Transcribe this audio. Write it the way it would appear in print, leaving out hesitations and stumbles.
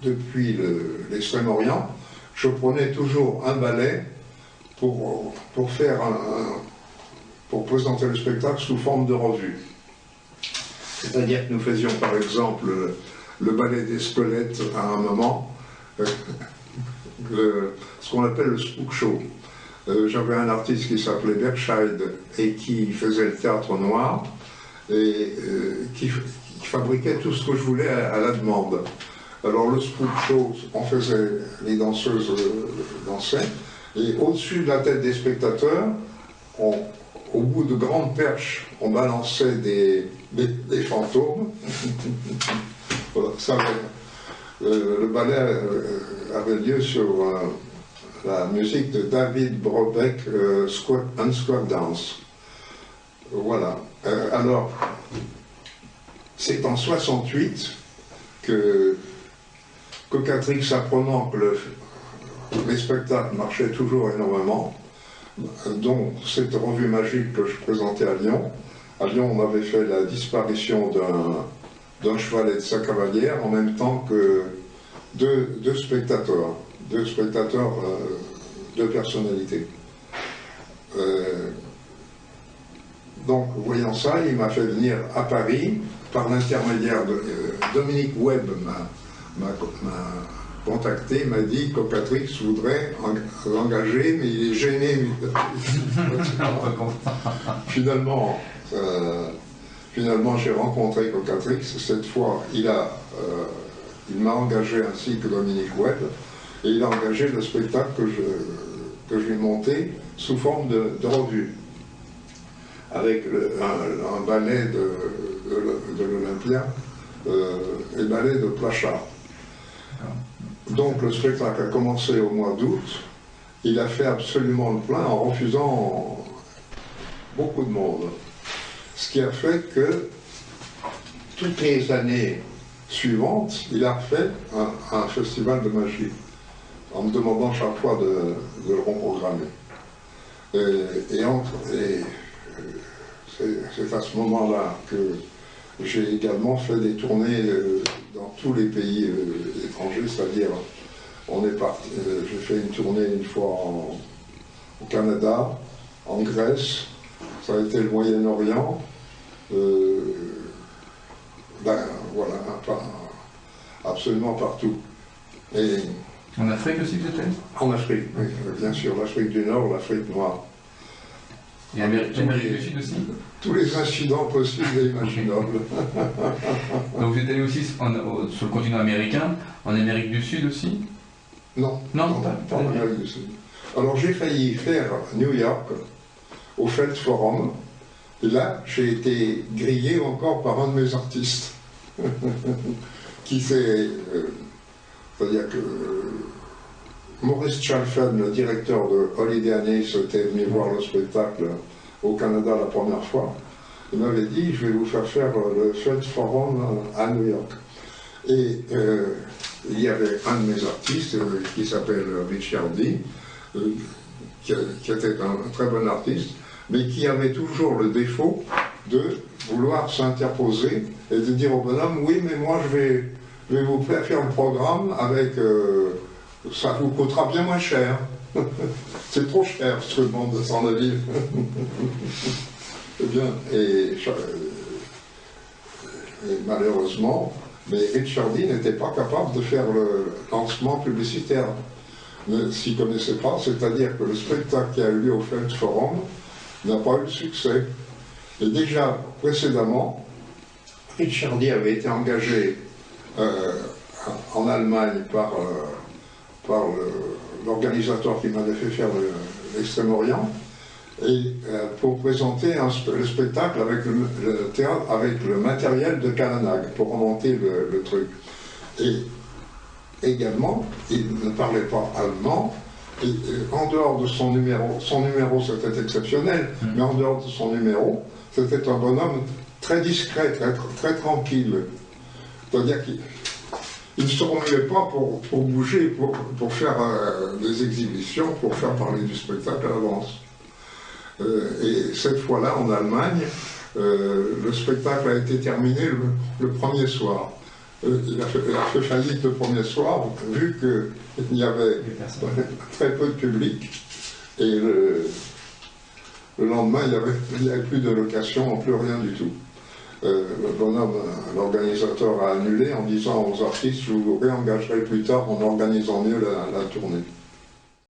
depuis l'Extrême-Orient, je prenais toujours un ballet pour présenter le spectacle sous forme de revue. C'est-à-dire que nous faisions par exemple le ballet des squelettes à un moment, ce qu'on appelle le spook show. J'avais un artiste qui s'appelait Berkshire et qui faisait le théâtre noir et qui fabriquait tout ce que je voulais à la demande. Alors le spook show, on faisait, les danseuses dansaient, et au-dessus de la tête des spectateurs, au bout de grandes perches, on balançait des fantômes. Voilà, ça, le ballet avait lieu sur la musique de David Brubeck, Unsquare Dance. Voilà. Alors, c'est en 68 que Cocatrix, apprenant que les spectacles marchaient toujours énormément, dont cette revue magique que je présentais à Lyon. À Lyon, on avait fait la disparition d'un cheval et de sa cavalière en même temps que deux spectateurs, deux personnalités. Donc, voyant ça, il m'a fait venir à Paris par l'intermédiaire de Dominique Webb, m'a contacté, m'a dit que Cocatrix voudrait l'engager, mais il est gêné. Finalement, j'ai rencontré Cocatrix. Cette fois, il m'a engagé ainsi que Dominique Webb, et il a engagé le spectacle que je lui ai monté sous forme de revue, avec un ballet de l'Olympia et le ballet de Plachard. Donc le spectacle a commencé au mois d'août, il a fait absolument le plein en refusant beaucoup de monde. Ce qui a fait que toutes les années suivantes, il a fait un festival de magie, en me demandant chaque fois de le reprogrammer. C'est à ce moment-là que j'ai également fait des tournées dans tous les pays étrangers, c'est-à-dire j'ai fait une tournée une fois au Canada, en Grèce, ça a été le Moyen-Orient, voilà, absolument partout. Et en Afrique aussi peut-être? En Afrique, oui, bien sûr, l'Afrique du Nord, l'Afrique noire. Et l'Amérique du Sud aussi? Tous les incidents possibles et imaginables. Donc vous êtes allé aussi sur le continent américain, en Amérique du Sud aussi? Non, pas en Amérique du Sud. Alors j'ai failli faire New York, au Felt Forum, et là j'ai été grillé encore par un de mes artistes, qui s'est... c'est-à-dire que Maurice Chalfen, le directeur de Holiday Anis, était venu voir le spectacle au Canada la première fois. Il m'avait dit, je vais vous faire le Felt Forum à New York. Et il y avait un de mes artistes qui s'appelle Richard D, qui était un très bon artiste, mais qui avait toujours le défaut de vouloir s'interposer et de dire au bonhomme, oui, mais moi je vais vous faire le programme avec... ça vous coûtera bien moins cher. C'est trop cher, ce que demande de son avis. Eh bien, et malheureusement, mais Richardy n'était pas capable de faire le lancement publicitaire. S'il ne connaissait pas, c'est-à-dire que le spectacle qui a eu lieu au Felt Forum n'a pas eu de succès. Et déjà, précédemment, Richardy avait été engagé en Allemagne par l'organisateur qui m'avait fait faire l'Extrême-Orient, et pour présenter le spectacle avec le théâtre, avec le matériel de Kalanag, pour remonter le truc. Et également, il ne parlait pas allemand, et en dehors de son numéro c'était exceptionnel, mais en dehors de son numéro, c'était un bonhomme très discret, très tranquille. C'est-à-dire qu'il ne se remuait pas pour bouger, pour faire des exhibitions, pour faire parler du spectacle à l'avance. Et cette fois-là, en Allemagne, le spectacle a été terminé le premier soir. Il a fait faillite le premier soir, vu qu'il y avait très peu de public. Et le lendemain, il n'y avait plus de location, plus rien du tout. Le bonhomme, l'organisateur a annulé en disant aux artistes, je vous réengagerai plus tard en organisant mieux la tournée.